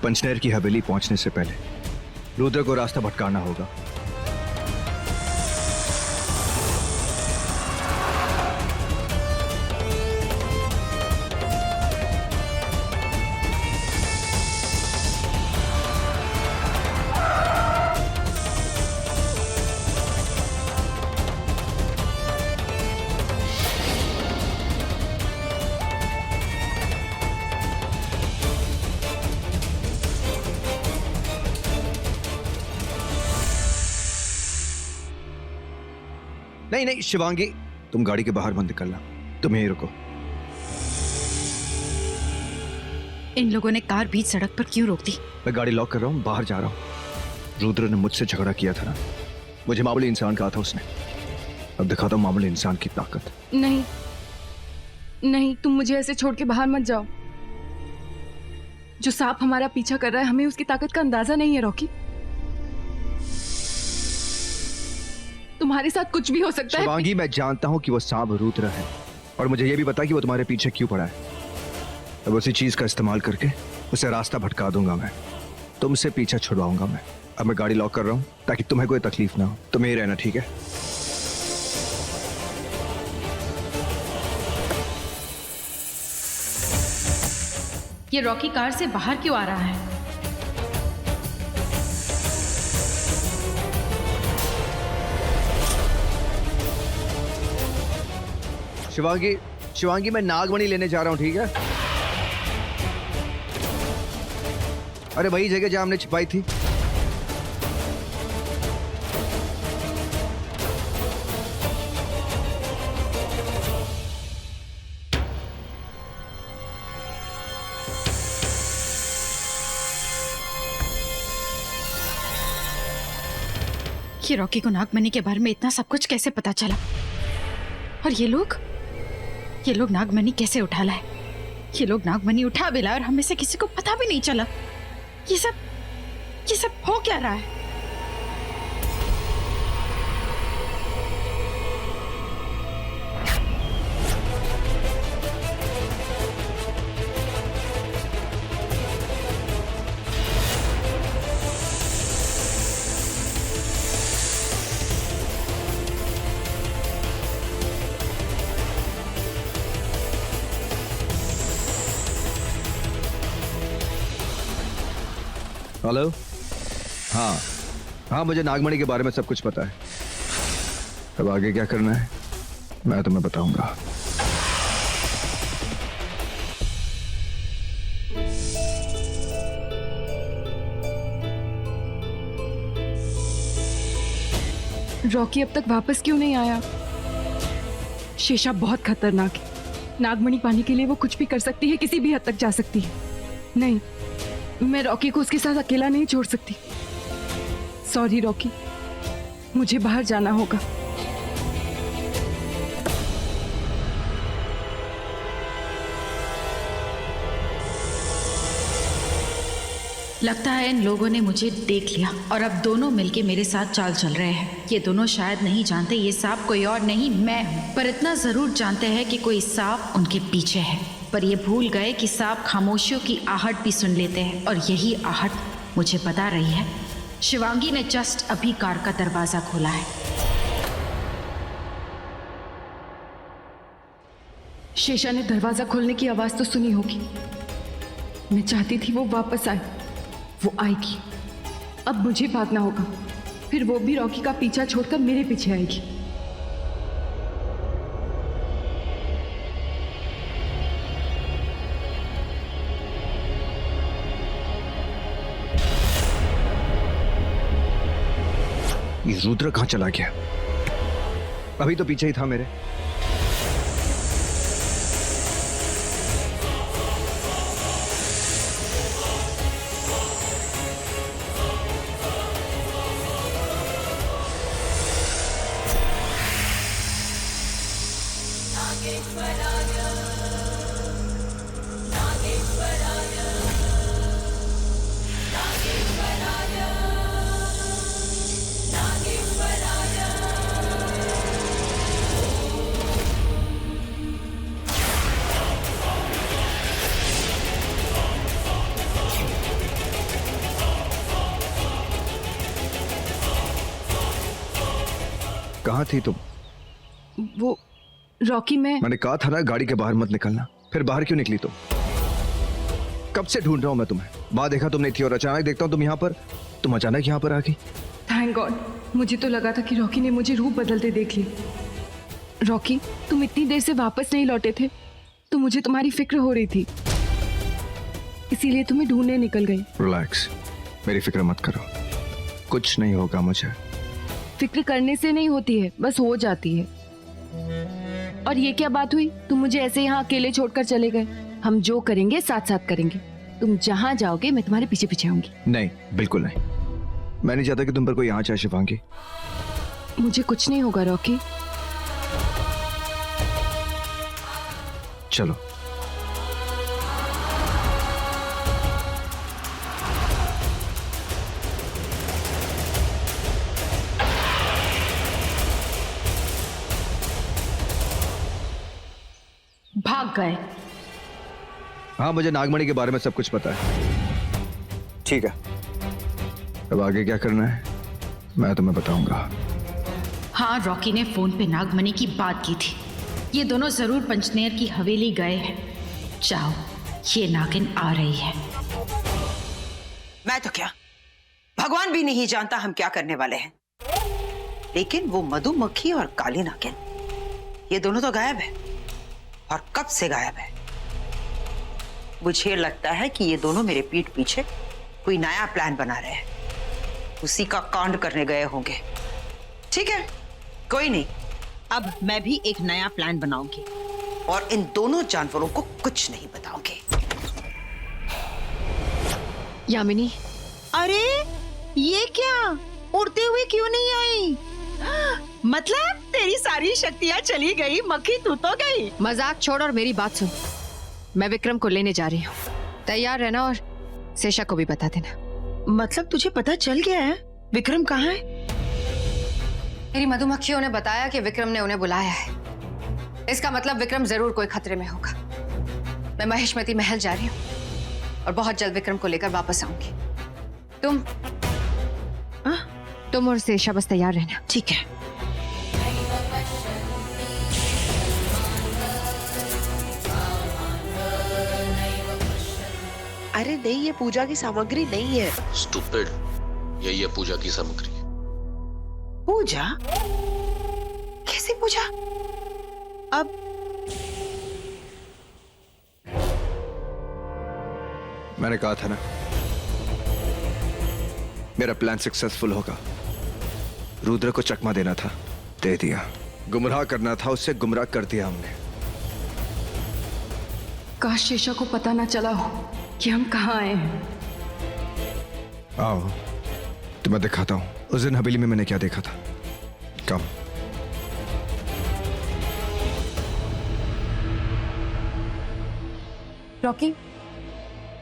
पंचनेर की हवेली पहुंचने से पहले रुद्र को रास्ता भटकाना होगा। नहीं नहीं शिवांगी, तुम गाड़ी के बाहर मत निकलना, तुम यहीं रुको। इन लोगों ने कार बीच सड़क पर क्यों रोक दी? मैं गाड़ी लॉक कर रहा हूँ, बाहर जा रहा हूँ। रुद्र ने मुझसे झगड़ा किया था ना, मुझे मामूली इंसान कहा था उसने। अब दिखाता हूँ मामूली इंसान की ताकत। नहीं नहीं, तुम मुझे ऐसे छोड़ के बाहर मत जाओ। जो सांप हमारा पीछा कर रहा है, हमें उसकी ताकत का अंदाजा नहीं है रॉकी। तुम्हारे साथ कुछ भी हो सकता है। शिवांगी, मैं जानता हूं कि वो सांप रुद्र है, और मुझे ये भी पता है कि वो तुम्हारे पीछे क्यों पड़ा है। अब उसी चीज का इस्तेमाल करके उसे रास्ता भटका दूंगा मैं, तुमसे पीछा छुड़वाऊंगा मैं। अब मैं गाड़ी लॉक कर रहा हूं ताकि तुम्हें कोई तकलीफ ना हो। तुम यहीं रहना, ठीक है? ये रॉकी कार से बाहर क्यों आ रहा है? शिवांगी, शिवांगी, मैं नागमणि लेने जा रहा हूं, ठीक है? अरे वही जगह जहां हमने छिपाई थी। ये रॉकी को नागमणि के बारे में इतना सब कुछ कैसे पता चला? और ये लोग नागमणि कैसे उठा लाए? ये लोग नागमणि उठा भी लाए और हमें से किसी को पता भी नहीं चला। ये सब हो क्या रहा है? हेलो। हाँ हाँ, मुझे नागमणि के बारे में सब कुछ पता है। अब आगे क्या करना है मैं तुम्हें बताऊंगा। रॉकी अब तक वापस क्यों नहीं आया? शेषा बहुत खतरनाक है। नागमणि पाने के लिए वो कुछ भी कर सकती है, किसी भी हद तक जा सकती है। नहीं, मैं रॉकी को उसके साथ अकेला नहीं छोड़ सकती। सॉरी रॉकी, मुझे बाहर जाना होगा। लगता है इन लोगों ने मुझे देख लिया और अब दोनों मिलके मेरे साथ चाल चल रहे हैं। ये दोनों शायद नहीं जानते ये सांप कोई और नहीं मैं हूँ, पर इतना जरूर जानते हैं कि कोई सांप उनके पीछे है। पर ये भूल गए कि सांप खामोशियों की आहट भी सुन लेते हैं, और यही आहट मुझे बता रही है शिवांगी ने जस्ट अभी कार का दरवाजा खोला है। शेषा ने दरवाजा खोलने की आवाज तो सुनी होगी। मैं चाहती थी वो वापस आए, वो आएगी। अब मुझे भागना होगा, फिर वो भी रॉकी का पीछा छोड़कर मेरे पीछे आएगी। ये रुद्र कहां चला गया? अभी तो पीछे ही था मेरे। कहाँ थी तुम? वो रॉकी, मैंने कहा था ना गाड़ी के बाहर मत निकलना, फिर बाहर क्यों निकली तुम? कब से ढूंढ रहा हूं मैं तुम्हें, बाहर देखा तुम नहीं थी और अचानक देखता हूं तुम यहाँ पर। तुम अचानक यहाँ पर आ गई। Thank God. मुझे तो लगा था कि रॉकी ने मुझे रूप बदलते देख लिया। रॉकी, तुम इतनी देर से वापस नहीं लौटे थे तो मुझे तुम्हारी फिक्र हो रही थी, इसीलिए तुम्हें ढूंढने निकल गई। रिलैक्स, मेरी फिक्र मत करो, कुछ नहीं होगा मुझे। फिक्र करने से नहीं होती है, बस हो जाती है। और ये क्या बात हुई, तुम मुझे ऐसे यहाँ अकेले छोड़कर चले गए? हम जो करेंगे साथ साथ करेंगे। तुम जहाँ जाओगे मैं तुम्हारे पीछे पीछे आऊंगी। नहीं, बिल्कुल नहीं। मैं नहीं चाहता कि तुम पर कोई आंच आए शिवांगी। मुझे कुछ नहीं होगा रॉकी। चलो। भाग गए। हाँ, मुझे नागमणि के बारे में सब कुछ पता है। ठीक है, अब आगे क्या करना है मैं तुम्हें बताऊंगा। हाँ, रॉकी ने फोन पे नागमणि की बात की थी। ये दोनों जरूर पंचनेर की हवेली गए हैं। जाओ, ये नागिन आ रही है। मैं तो क्या, भगवान भी नहीं जानता हम क्या करने वाले हैं। लेकिन वो मधुमक्खी और काली नागिन, ये दोनों तो गायब है। और कब से गायब है? मुझे लगता है कि ये दोनों मेरे पीठ पीछे कोई नया प्लान बना रहे हैं। उसी का कांड करने गए होंगे। ठीक है, कोई नहीं, अब मैं भी एक नया प्लान बनाऊंगी और इन दोनों जानवरों को कुछ नहीं बताऊंगी। यामिनी, अरे ये क्या, उड़ते हुए क्यों नहीं आई? मतलब तेरी सारी शक्तियां चली गई, मक्खी तू तो गई। मजाक छोड़ और मेरी बात सुन। मैं विक्रम को लेने जा रही हूँ, तैयार रहना और शेषा को भी बता देना। मतलब तुझे पता चल गया है विक्रम कहाँ है? मेरी मधुमक्खियों ने बताया कि विक्रम ने उन्हें बुलाया है। इसका मतलब विक्रम जरूर कोई खतरे में होगा। मैं महेशमती महल जा रही हूँ और बहुत जल्द विक्रम को लेकर वापस आऊंगी। तुम और शेषा बस तैयार रहना। ठीक है। अरे नहीं, ये पूजा की सामग्री नहीं है। स्टूपिड, यही है पूजा की सामग्री। पूजा? कैसी पूजा? अब मैंने कहा था ना मेरा प्लान सक्सेसफुल होगा। रुद्र को चकमा देना था, दे दिया। गुमराह करना था, उससे गुमराह कर दिया हमने। काश शेषा को पता ना चला हो कि हम कहाँ आए हैं। आओ, तुम्हें दिखाता हूं उस दिन हवेली में मैंने क्या देखा था। कम। रॉकी,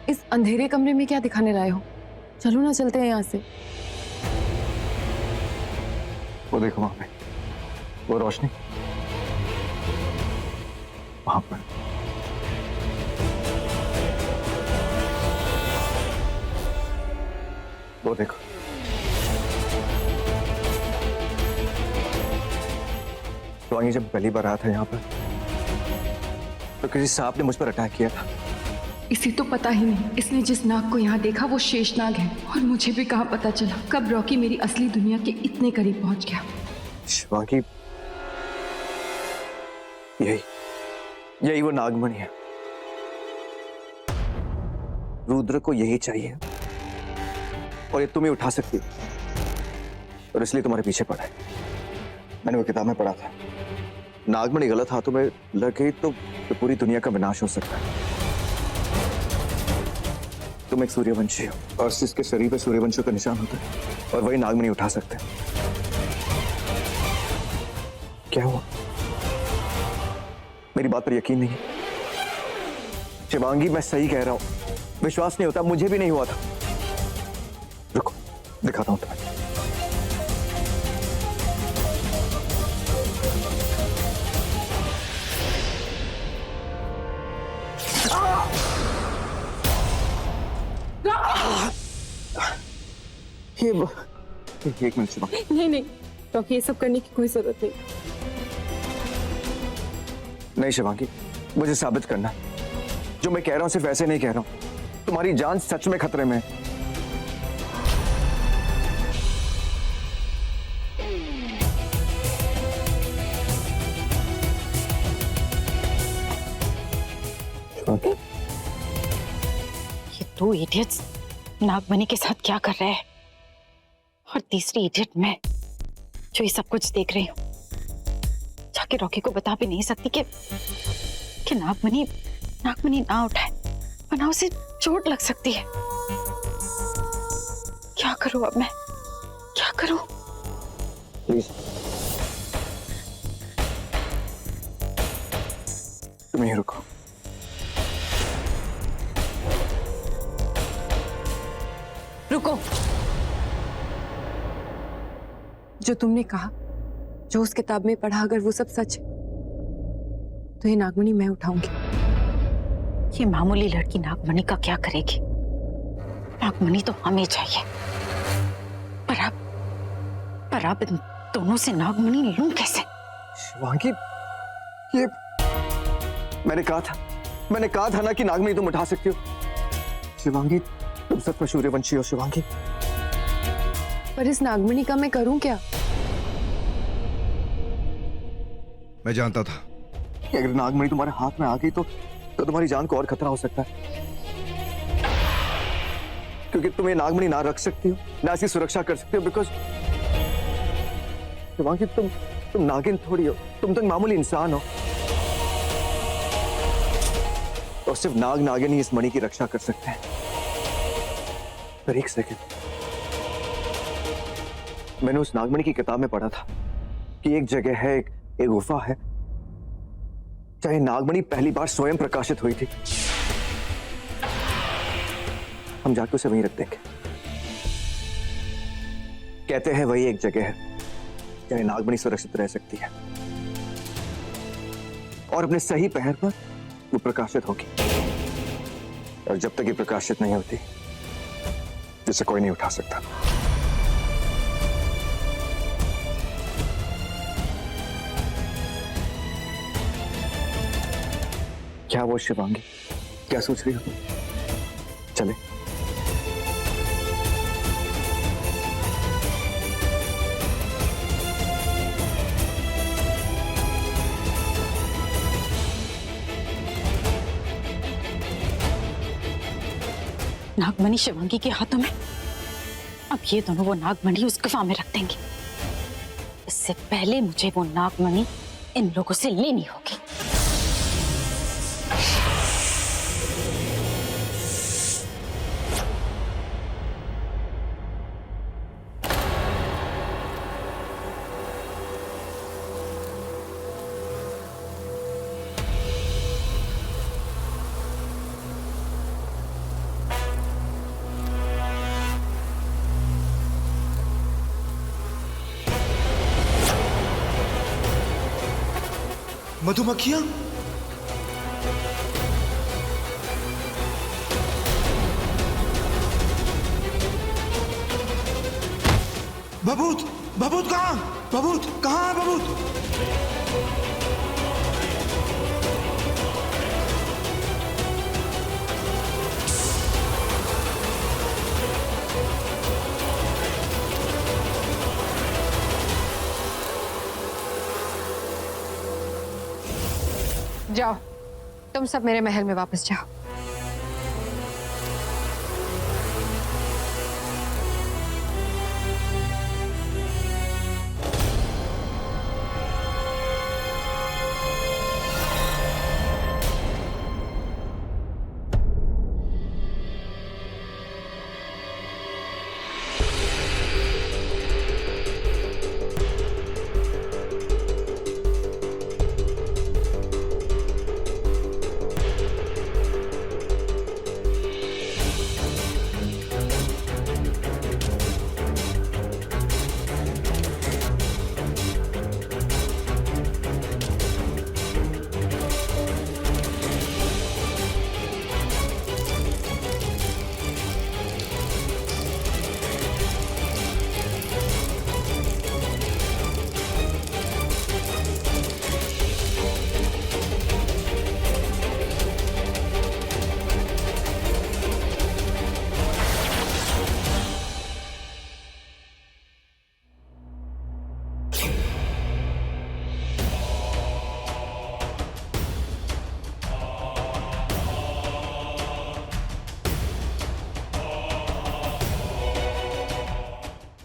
इस अंधेरे कमरे में क्या दिखाने लाए हो? चलो ना, चलते हैं यहाँ से। वो देखो वहां पे, वो रोशनी वहां पर। वो देखो, शिवांगी जब पहली बार आया था यहाँ पर तो किसी सांप ने मुझ पर अटैक किया था। इसे तो पता ही नहीं, इसने जिस नाग को यहाँ देखा वो शेषनाग है। और मुझे भी कहाँ पता चला कब रॉकी मेरी असली दुनिया के इतने करीब पहुंच गया। शिवांगी, यही वो नागमणि है। रुद्र को यही चाहिए और ये तुम ही उठा सकती हो, और इसलिए तुम्हारे पीछे पड़ा है। मैंने वो किताब में पढ़ा था, नागमणि गलत हाथों में लग गई तो पूरी दुनिया का विनाश हो सकता है। तुम एक सूर्यवंशी हो और जिसके शरीर पे सूर्यवंशियों का निशान होता है, और वही नागमणि उठा सकते हैं। क्या हुआ? मेरी बात पर यकीन नहीं है? शिवांगी, मैं सही कह रहा हूं, विश्वास नहीं होता? मुझे भी नहीं हुआ था। रुको, दिखाता हूं तुम्हें। एक मिनट शिवांगी। नहीं नहीं, रॉकी, ये सब करने की कोई जरूरत नहीं। नहीं शिवांगी, मुझे साबित करना है। जो मैं कह रहा हूं सिर्फ ऐसे नहीं कह रहा हूं। तुम्हारी जान सच में खतरे में है। ये दो इडियट्स नागमणि के साथ क्या कर रहे हैं, और तीसरी इडियट मैं जो ये सब कुछ देख रही हूँ। जाके रॉकी को बता भी नहीं सकती कि नागमणि ना उठाए, वरना उसे चोट लग सकती है। क्या करूं अब मैं, क्या करूं? प्लीज तुम यहीं रुको। रुको। जो तुमने कहा, जो उस किताब में पढ़ा, अगर वो सब सच है तो ये नागमणि मैं उठाऊंगी। ये मामूली लड़की नागमणि का क्या करेगी? नागमणि तो हमें चाहिए, पर अब इन दोनों से नागमणि लूं कैसे? शिवांगी, ये मैंने कहा था ना कि नागमणि तुम उठा सकती हो। शिवांगी, तुम सच में सूर्यवंशी हो शिवांगी। पर इस नागमणि का मैं करूं क्या? मैं जानता था कि अगर नागमणि तुम्हारे हाथ में आ गई तो तुम्हारी जान को और खतरा हो सकता है, क्योंकि तुम ये नागमणि ना रख सकती हो, ना इसकी सुरक्षा कर सकती हो। बिकॉज शिवांगी, तुम नागिन थोड़ी हो, तुम तो एक मामूली इंसान हो। तो सिर्फ नागिन ही इस मणि की रक्षा कर सकते हैं। पर एक सेकंड, मैंने उस नागमणि की किताब में पढ़ा था कि एक जगह है, एक गुफा है, चाहे नागमणि पहली बार स्वयं प्रकाशित हुई थी। हम जाके उसे वहीं रख देंगे। कहते हैं वही एक जगह है जहां नागमणि सुरक्षित रह सकती है और अपने सही पहर पर वो प्रकाशित होगी। और जब तक ये प्रकाशित नहीं होती, जिसे कोई नहीं उठा सकता। क्या वो शिवांगी, क्या सोच रही हो? चले। नागमणि शिवांगी के हाथों में। अब ये दोनों वो नागमणि उस गुफा में रख देंगे। इससे पहले मुझे वो नागमणि इन लोगों से लेनी होगी। मधुमक्खियां? बबूत, बबूत कहां? बबूत कहां है? बबूत? जाओ, तुम सब मेरे महल में वापस जाओ।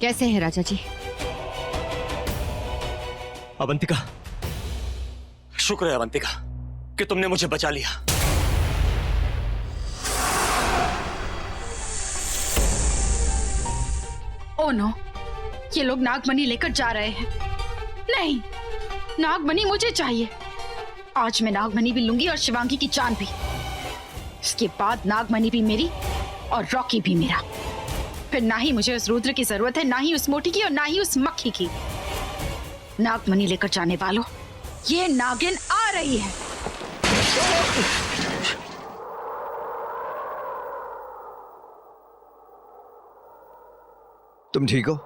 कैसे हैं राजा जी? अवंतिका, शुक्र है अवंतिका कि तुमने मुझे बचा लिया। ओ नो, ये लोग नागमणि लेकर जा रहे हैं। नहीं, नागमणि मुझे चाहिए। आज मैं नागमणि भी लूंगी और शिवांगी की जान भी। इसके बाद नागमणि भी मेरी और रॉकी भी मेरा। फिर ना ही मुझे उस रुद्र की जरूरत है, ना ही उस मोटी की और ना ही उस मक्खी की। नागमणि लेकर जाने वालों, ये नागिन आ रही है। तुम ठीक हो?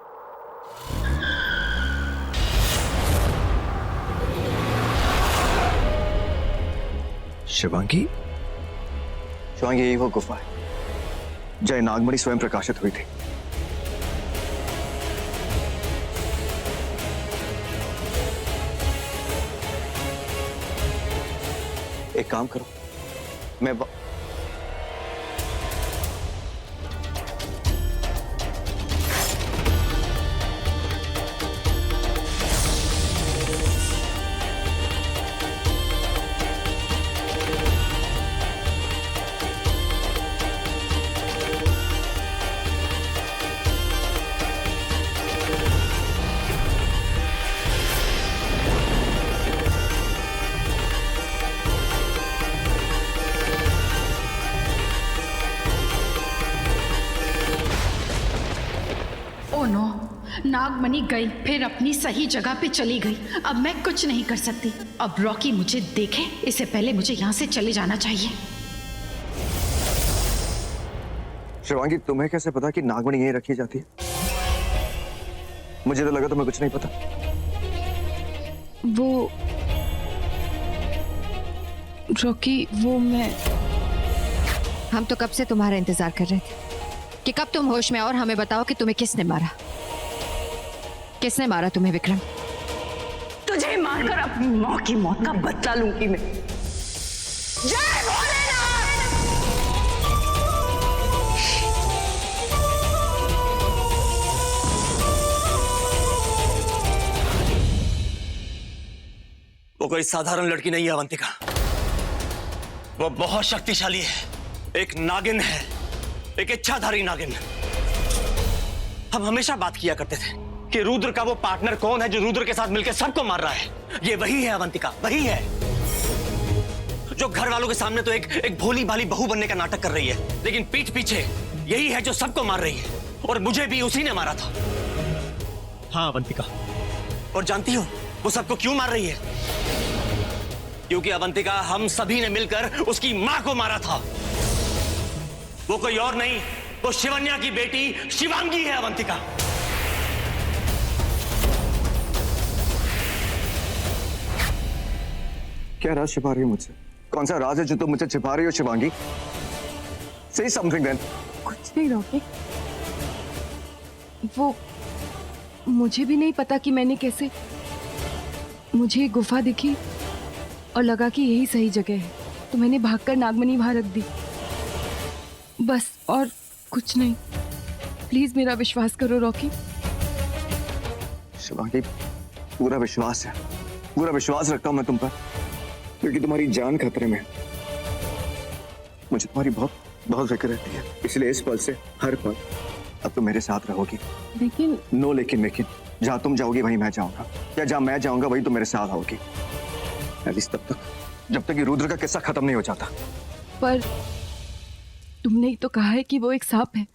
शिवांगी? शिवांगी, यही वो गुफा है जय नागमणि स्वयं प्रकाशित हुई थी। एक काम करो, मैं ओ नो, नागमणि गई, फिर अपनी सही जगह पे चली गई। अब मैं कुछ नहीं कर सकती। अब रॉकी मुझे देखे इससे पहले मुझे यहाँ से चले जाना चाहिए। शिवांगी, तुम्हें कैसे पता कि नागमणि यहीं रखी जाती है? मुझे तो लगा तुम्हें कुछ नहीं पता। वो रॉकी, वो मैं हम तो कब से तुम्हारा इंतजार कर रहे थे कि कब तुम होश में आओ और हमें बताओ कि तुम्हें किसने मारा। किसने मारा तुम्हें विक्रम? तुझे मारकर अपनी माँ की मौत का बदला लूंगी मैं। जय भोलेनाथ! वो कोई साधारण लड़की नहीं है अवंतिका, वो बहुत शक्तिशाली है। एक नागिन है, एक इच्छाधारी नागिन। हम हमेशा बात किया करते थे कि रुद्र का वो पार्टनर कौन है जो रुद्र के साथ मिलकर सबको मार रहा है। ये वही है अवंतिका, वही है जो घर वालों के सामने तो एक भोली भाली बहू बनने का नाटक कर रही है, लेकिन पीठ पीछे यही है जो सबको मार रही है। और मुझे भी उसी ने मारा था। हाँ अवंतिका, और जानती हो वो सबको क्यों मार रही है? क्योंकि अवंतिका, हम सभी ने मिलकर उसकी मां को मारा था। वो कोई और नहीं, वो शिवन्या की बेटी शिवांगी है अवंतिका। क्या राज छिपा रही हो मुझसे? कौन सा राज है जो तुम मुझसे छिपा रही हो शिवांगी? Say something then. कुछ नहीं रॉकी। वो मुझे भी नहीं पता कि मैंने कैसे, मुझे एक गुफा दिखी और लगा कि यही सही जगह है, तो मैंने भागकर नागमणि वहां रख दी, बस, और कुछ नहीं। प्लीज मेरा विश्वास करो रॉकी। शिवांगी, पूरा विश्वास है, पूरा विश्वास रखता हूं मैं तुम पर, क्योंकि तुम्हारी जान खतरे में है। मुझे तुम्हारी बहुत बहुत फिक्र रहती है, इसलिए इस पल से हर पल अब तुम मेरे साथ रहोगी। लेकिन नो लेकिन, जहां तुम जाओगी वहीं मैं जाऊंगा, या जहां मैं जाऊंगा वहीं तुम मेरे साथ आओगी। एटलीस्ट तब तक, जब तक ये रुद्र का किस्सा खत्म नहीं हो जाता। पर तुमने ही तो कहा है कि वो एक सांप है,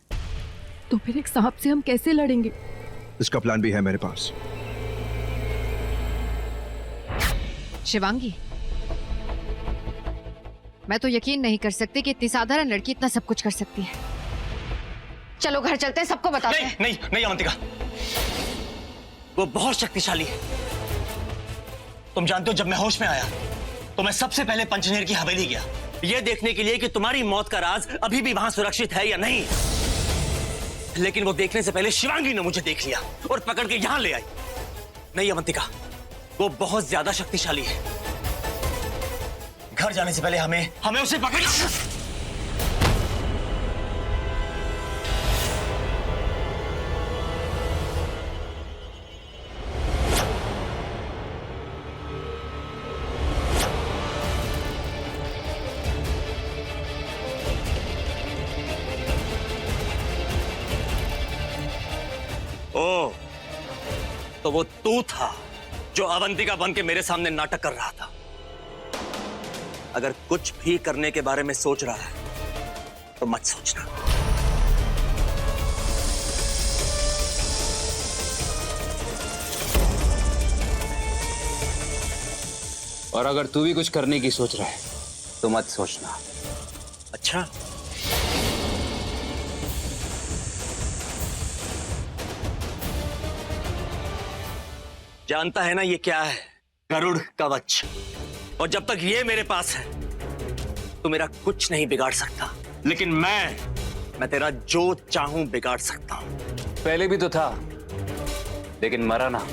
तो फिर एक सांप से हम कैसे लड़ेंगे? इसका प्लान भी है मेरे पास। शिवांगी, मैं तो यकीन नहीं कर सकती कि इतनी साधारण लड़की इतना सब कुछ कर सकती है। चलो घर चलते हैं, सबको बताते हैं। नहीं नहीं नहीं अवंतिका, वो बहुत शक्तिशाली है। तुम जानते हो, जब मैं होश में आया तो मैं सबसे पहले पंचनेर की हवेली गया, यह देखने के लिए कि तुम्हारी मौत का राज अभी भी वहां सुरक्षित है या नहीं। लेकिन वो देखने से पहले शिवांगी ने मुझे देख लिया और पकड़ के यहां ले आई। नहीं अवंतिका, वो बहुत ज्यादा शक्तिशाली है। घर जाने से पहले हमें उसे पकड़ना। ओ, तो वो तू था जो अवंतिका बन के मेरे सामने नाटक कर रहा था। अगर कुछ भी करने के बारे में सोच रहा है तो मत सोचना। और अगर तू भी कुछ करने की सोच रहा है तो मत सोचना। अच्छा, जानता है ना ये क्या है? गरुड़ कवच। और जब तक ये मेरे पास है तो मेरा कुछ नहीं बिगाड़ सकता, लेकिन मैं तेरा जो चाहूं बिगाड़ सकता हूं। पहले भी तो था, लेकिन मरा ना।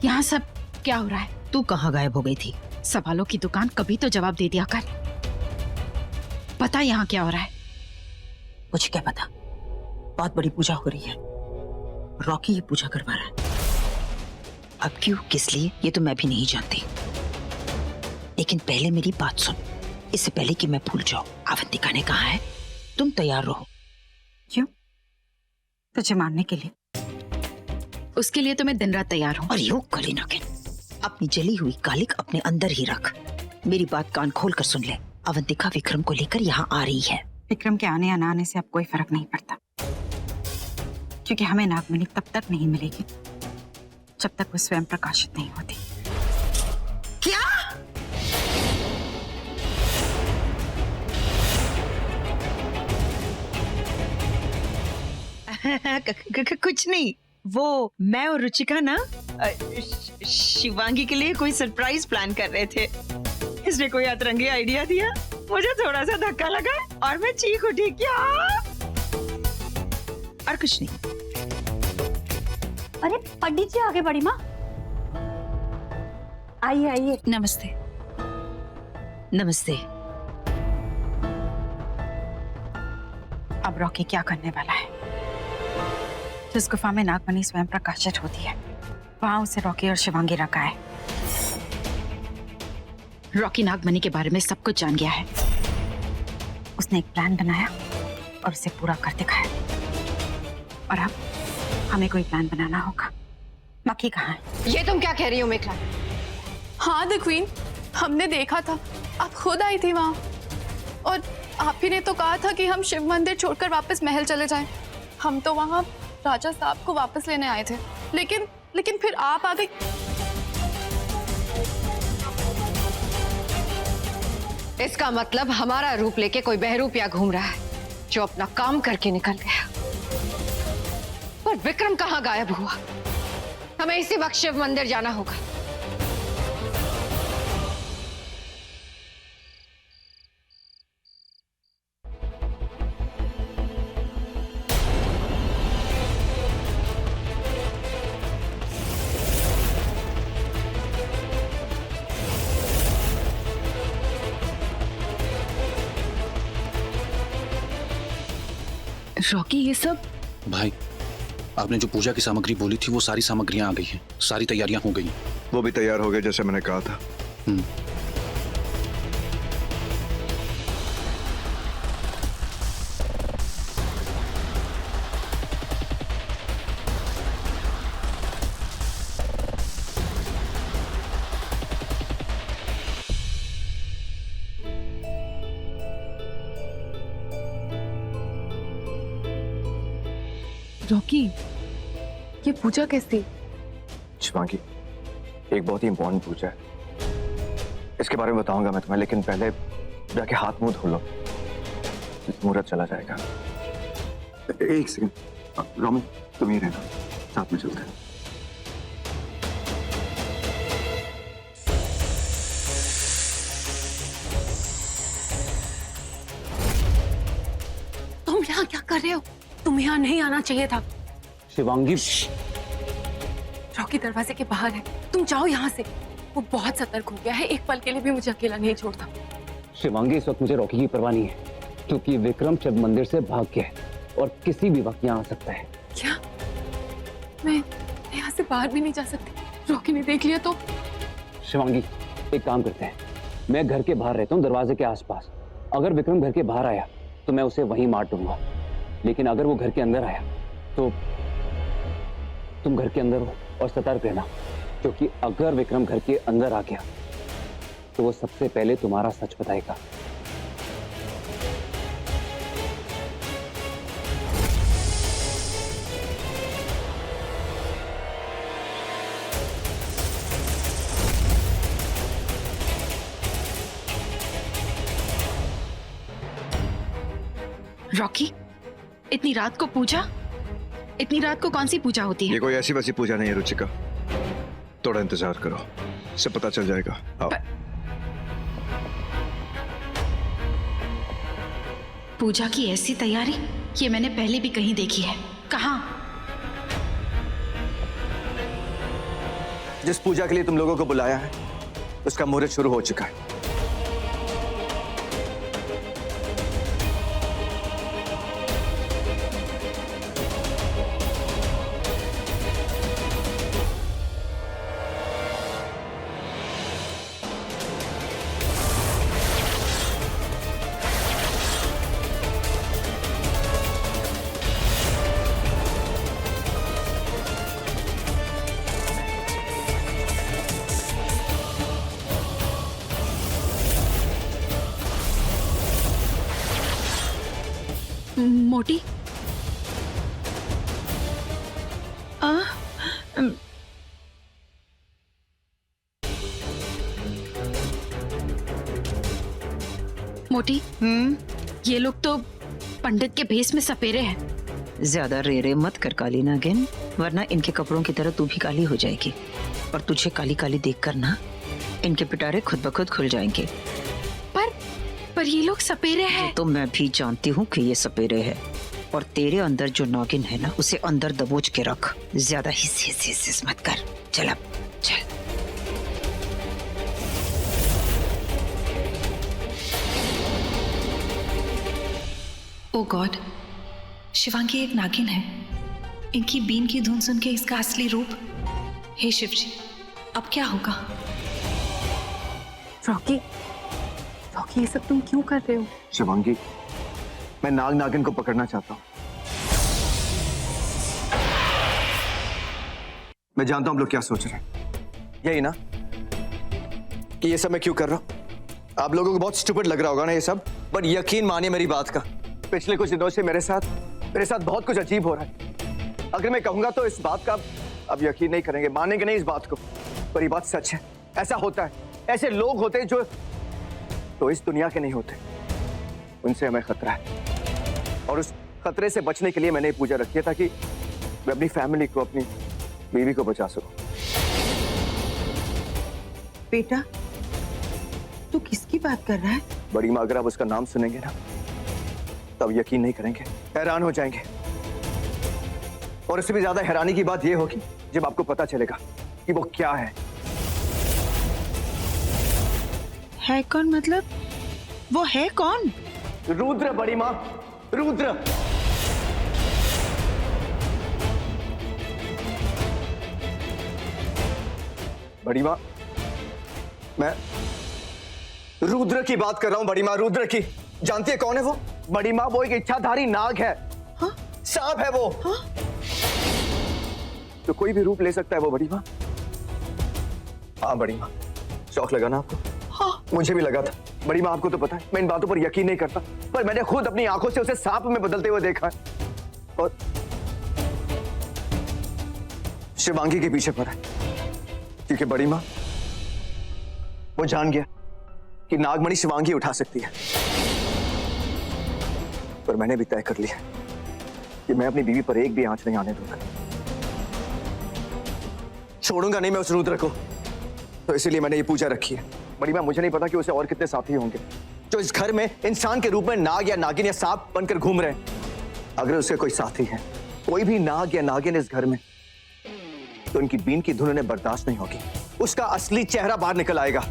यहाँ सब क्या हो रहा है? तू कहाँ गायब हो गई थी? सवालों की दुकान, कभी तो जवाब दे दिया कर। पता यहाँ क्या हो रहा है? मुझे क्या पता। बहुत बड़ी पूजा हो रही है, रॉकी ये पूजा करवा रहा है। अब क्यों, किस लिए, ये तो मैं भी नहीं जानती। लेकिन पहले मेरी बात सुन, इससे पहले कि मैं भूल जाऊं। अवंतिका ने कहा है तुम तैयार रहो। क्यों? तुझे मारने के लिए। उसके लिए तो मैं दिन रात तैयार हूँ। और यो कली नागिन, अपनी जली हुई कालिक अपने अंदर ही रख। मेरी बात कान खोल कर सुन ले। अवंतिका विक्रम को लेकर यहाँ आ रही है। विक्रम के आने या ना आने से अब कोई फर्क नहीं पड़ता, क्योंकि हमें नागमणि तब तक नहीं मिलेगी जब तक वो स्वयं प्रकाशित नहीं होती। क्या? कुछ नहीं, वो मैं और रुचिका ना शिवांगी के लिए कोई सरप्राइज प्लान कर रहे थे। इसने कोई अतरंगी आइडिया दिया, मुझे थोड़ा सा धक्का लगा और मैं चीख उठी। क्या? और कुछ नहीं। अरे पंडित जी आगे बढ़ी माँ। आइए आइए। नमस्ते। नमस्ते। अब रॉकी क्या करने वाला है? जिस गुफा में नागमणि स्वयं प्रकाशित होती है, वहां उसे रॉकी और शिवांगी रखा है। रॉकी नागमणि के बारे में सब कुछ जान गया है। उसने एक प्लान बनाया और उसे पूरा कर दिखाया। और अब हमें कोई प्लान बनाना होगा। मक्खी कहाँ है? ये तुम क्या कह रही हो मेघला? हाँ द क्वीन, हमने देखा था, आप खुद आई थी वहाँ। और आप ही ने तो कहा था कि हम शिव मंदिर छोड़कर वापस महल चले जाएं। हम तो वहाँ राजा साहब को वापस लेने आए थे, लेकिन फिर आप आ गई। इसका मतलब हमारा रूप लेके कोई बहरूपिया घूम रहा है जो अपना काम करके निकल गया। पर विक्रम कहाँ गायब हुआ? हमें इसी वक्त शिव मंदिर जाना होगा। रॉकी, ये सब? भाई, आपने जो पूजा की सामग्री बोली थी वो सारी सामग्रियां आ गई हैं, सारी तैयारियां हो गई। वो भी तैयार हो गए जैसे मैंने कहा था। रॉकी, ये पूजा कैसी? शिवांगी, एक बहुत ही इंपॉर्टेंट पूजा है। इसके बारे में बताऊंगा मैं तुम्हें, लेकिन पहले जाके हाथ मुंह धो लो, मुहूर्त चला जाएगा। एक सेकंड रोमिन, तुम ही रहना, साथ में चलते हैं। तुम यहाँ क्या कर रहे हो? तुम यहाँ नहीं आना चाहिए था। शिवांगी, रॉकी दरवाजे के बाहर है, तुम जाओ यहाँ से। वो बहुत सतर्क हो गया है, एक पल के लिए भी मुझे अकेला नहीं छोड़ता। शिवांगी, इस वक्त मुझे रॉकी की परवाह नहीं है, क्योंकि विक्रम शिव मंदिर से भाग गया है और किसी भी वक्त यहाँ आ सकता है। क्या? मैं यहाँ से बाहर भी नहीं जा सकती? रॉकी ने देख लिया तो? शिवांगी, एक काम करते हैं, मैं घर के बाहर रहता हूँ, दरवाजे के आसपास। अगर विक्रम घर के बाहर आया तो मैं उसे वहीं मार दूंगा, लेकिन अगर वो घर के अंदर आया तो तुम घर के अंदर हो और सतर्क रहना, क्योंकि अगर विक्रम घर के अंदर आ गया तो वो सबसे पहले तुम्हारा सच बताएगा। रॉकी, इतनी रात को पूजा? इतनी रात को कौन सी पूजा होती है? ये कोई ऐसी वैसी पूजा नहीं है रुचिका, थोड़ा इंतजार करो, सब पता चल जाएगा। आओ। पूजा की ऐसी तैयारी ये मैंने पहले भी कहीं देखी है। कहाँ? जिस पूजा के लिए तुम लोगों को बुलाया है उसका मुहूर्त शुरू हो चुका है। मोटी? मोटी, ये लोग तो पंडित के भेष में सपेरे हैं। ज्यादा रेरे मत कर काली नागिन, वरना इनके कपड़ों की तरह तू भी काली हो जाएगी, और तुझे काली काली देखकर ना इनके पिटारे खुद ब खुद खुल जाएंगे। पर ये लोग सपेरे हैं। तो मैं भी जानती हूँ कि ये सपेरे है, और तेरे अंदर जो नागिन है ना उसे अंदर दबोच के रख, ज्यादा हिस मत कर। चल अब चल। ओ गॉड, शिवांगी एक नागिन है। इनकी बीन की धुन सुन के इसका असली रूप। हे शिव जी, अब क्या होगा? रॉकी, ये सब तुम क्यों कर रहे हो? शिवांगी, मैं नाग नागिन को पकड़ना चाहता हूँ। मैं जानता हूँ आप लोग क्या सोच रहे हैं, यही ना कि ये सब मैं क्यों कर रहा हूँ। आप लोगों को बहुत स्टूपिड लग रहा होगा ना ये सब, बट यकीन मानिए मेरी बात का, पिछले कुछ दिनों से मेरे साथ बहुत कुछ अजीब हो रहा है। अगर मैं कहूंगा तो इस बात का अब यकीन नहीं करेंगे, मानेंगे नहीं इस बात को, पर ये बात सच है। ऐसा होता है, ऐसे लोग होते हैं जो तो इस दुनिया के नहीं होते, उनसे हमें खतरा है, और उस खतरे से बचने के लिए मैंने ये पूजा रखी है ताकि मैं अपनी फैमिली को, अपनी बीवी को बचा सकूं। बेटा, तू किसकी बात कर रहा है? बड़ी माँ, अगर आप उसका नाम सुनेंगे ना तब यकीन नहीं करेंगे, हैरान हो जाएंगे। और इससे भी ज्यादा हैरानी की बात यह होगी जब आपको पता चलेगा कि वो क्या है। है कौन? मतलब वो है कौन? रुद्र बड़ी माँ, रुद्र। बड़ी माँ, मैं रुद्र की बात कर रहा हूं। बड़ी माँ, रुद्र की। जानती है कौन है वो? बड़ी माँ, वो एक इच्छाधारी नाग है। हाँ? सांप है वो। हाँ? तो कोई भी रूप ले सकता है वो बड़ी माँ। हाँ बड़ी माँ, शौक लगा ना आपको? हाँ। मुझे भी लगा था बड़ी माँ, आपको तो पता है मैं इन बातों पर यकीन नहीं करता, पर मैंने खुद अपनी आंखों से उसे सांप में बदलते हुए देखा है, और शिवांगी के पीछे पड़ा है, क्योंकि बड़ी माँ वो जान गया कि नागमणि शिवांगी उठा सकती है, पर मैंने भी तय कर लिया कि मैं अपनी बीवी पर एक भी आंच नहीं आने दूंगा। छोड़ूंगा नहीं मैं उस रुद्र को। तो इसीलिए मैंने ये पूजा रखी है। बड़ी मां, मुझे नहीं पता कि उसे और कितने साथी होंगे जो इस घर में इंसान के रूप में नाग या नागिन या सांप बनकर घूम रहे हैं। अगर उसके कोई साथी है, कोई भी नाग या नागिन इस घर में, तो इनकी बीन की धुन उन्हें बर्दाश्त नहीं होगी। उसका असली चेहरा बाहर निकल आएगा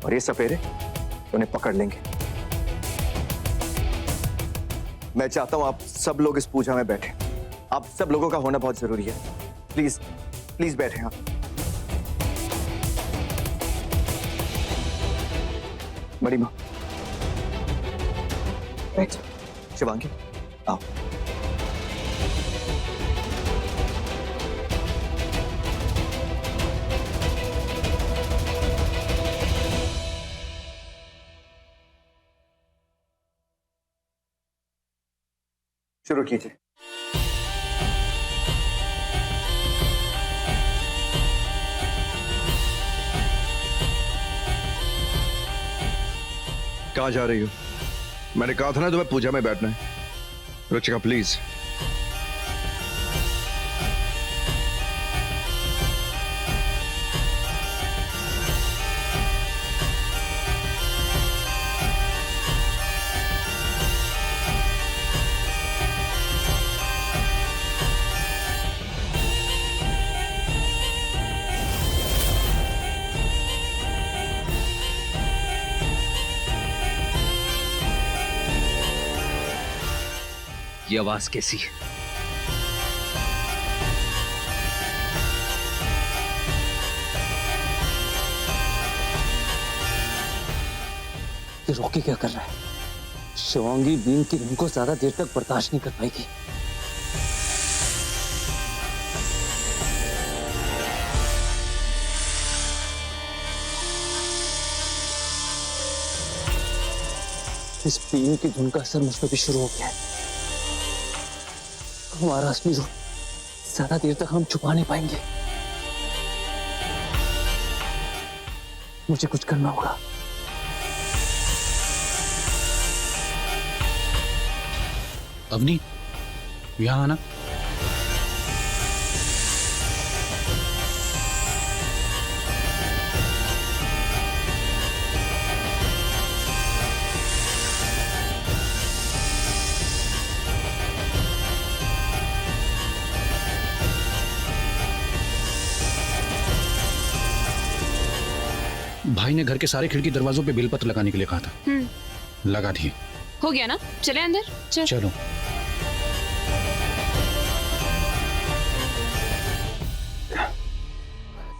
और ये सपेरे उन्हें पकड़ लेंगे। मैं चाहता हूं आप सब लोग इस पूजा में बैठे। आप सब लोगों का होना बहुत जरूरी है। प्लीज प्लीज बैठे आप। बड़ी मां बैठ। शिवांगी आओ। शुरू कीजिए। कहाँ जा रही हो? मैंने कहा था ना तुम्हें पूजा में बैठना है। रुचिका प्लीज। ये आवाज कैसी है? रॉकी क्या कर रहा है? शिवांगी बीन की धुन को ज्यादा देर तक बर्दाश्त नहीं कर पाएगी। इस बीन की धुन का असर मुझ पर भी शुरू हो गया है। हमारा असली रूप ज्यादा देर तक हम छुपा नहीं पाएंगे। मुझे कुछ करना होगा। अवनी, यहां आना। भाई ने घर के सारे खिड़की दरवाजों पे बेलपत्र लगाने के लिए कहा था। लगा दिए। हो गया ना? चले अंदर। चलो।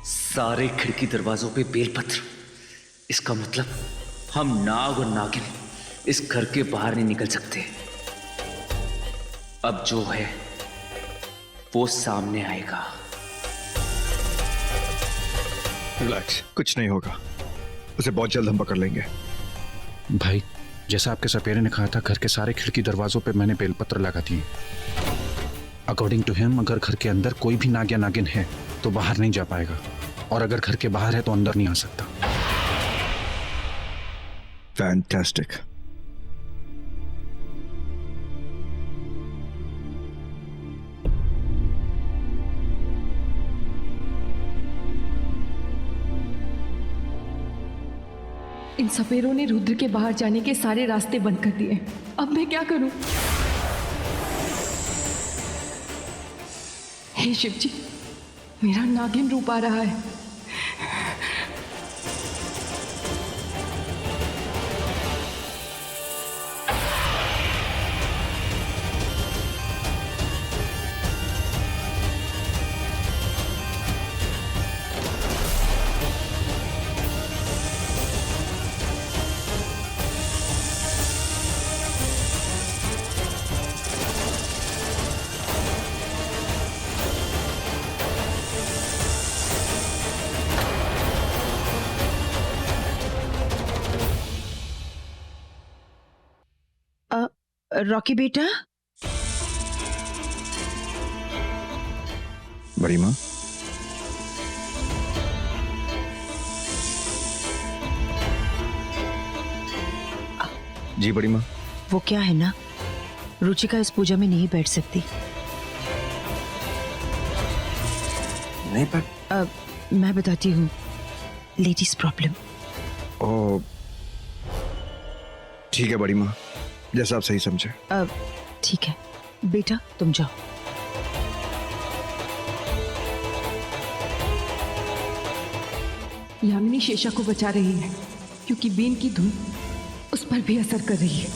सारे खिड़की दरवाजों पे बेलपत्र। इसका मतलब हम नाग और नागिन इस घर के बाहर नहीं निकल सकते। अब जो है वो सामने आएगा। रिलैक्स, कुछ नहीं होगा। उसे बहुत जल्द हम पकड़ लेंगे। भाई, जैसा आपके सपेरे ने कहा था, घर के सारे खिड़की दरवाजों पे मैंने बेलपत्र लगा दिए। अकॉर्डिंग टू हिम, अगर घर के अंदर कोई भी नाग या नागिन है तो बाहर नहीं जा पाएगा, और अगर घर के बाहर है तो अंदर नहीं आ सकता। फैंटास्टिक। इन सपेरों ने रुद्र के बाहर जाने के सारे रास्ते बंद कर दिए। अब मैं क्या करूं? हे शिव जी, मेरा नागिन रूप आ रहा है। रॉकी बेटा। बड़ी मां, जी बड़ी माँ। वो क्या है ना, रुचिका इस पूजा में नहीं बैठ सकती। नहीं बैठ? मैं बताती हूँ, लेडीज प्रॉब्लम। ओ ठीक है बड़ी माँ, जैसा आप सही समझे। ठीक है बेटा, तुम जाओ। यामिनी शेषा को बचा रही है क्योंकि बीन की धुन उस पर भी असर कर रही है,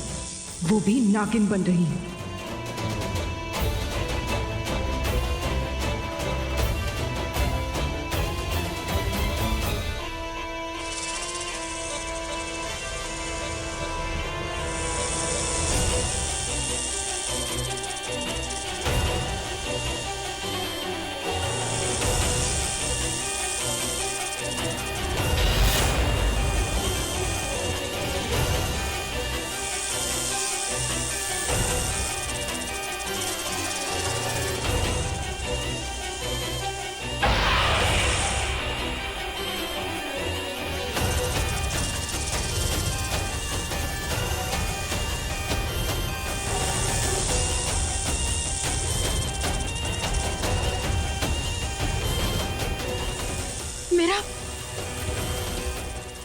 वो भी नागिन बन रही है।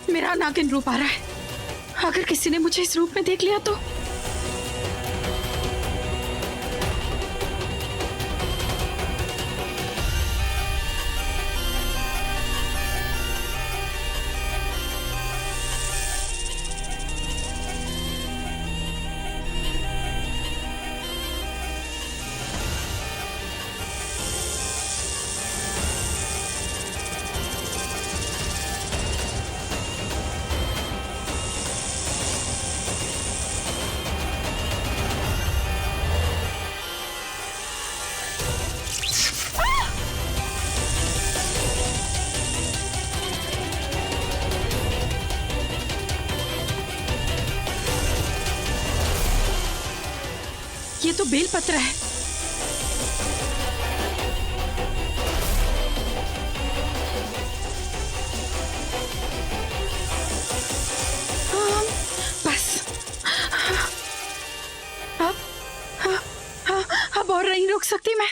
मेरा नागिन रूप आ रहा है। अगर किसी ने मुझे इस रूप में देख लिया तो ये तो बेलपत्र है। बस अब और नहीं रुक सकती मैं।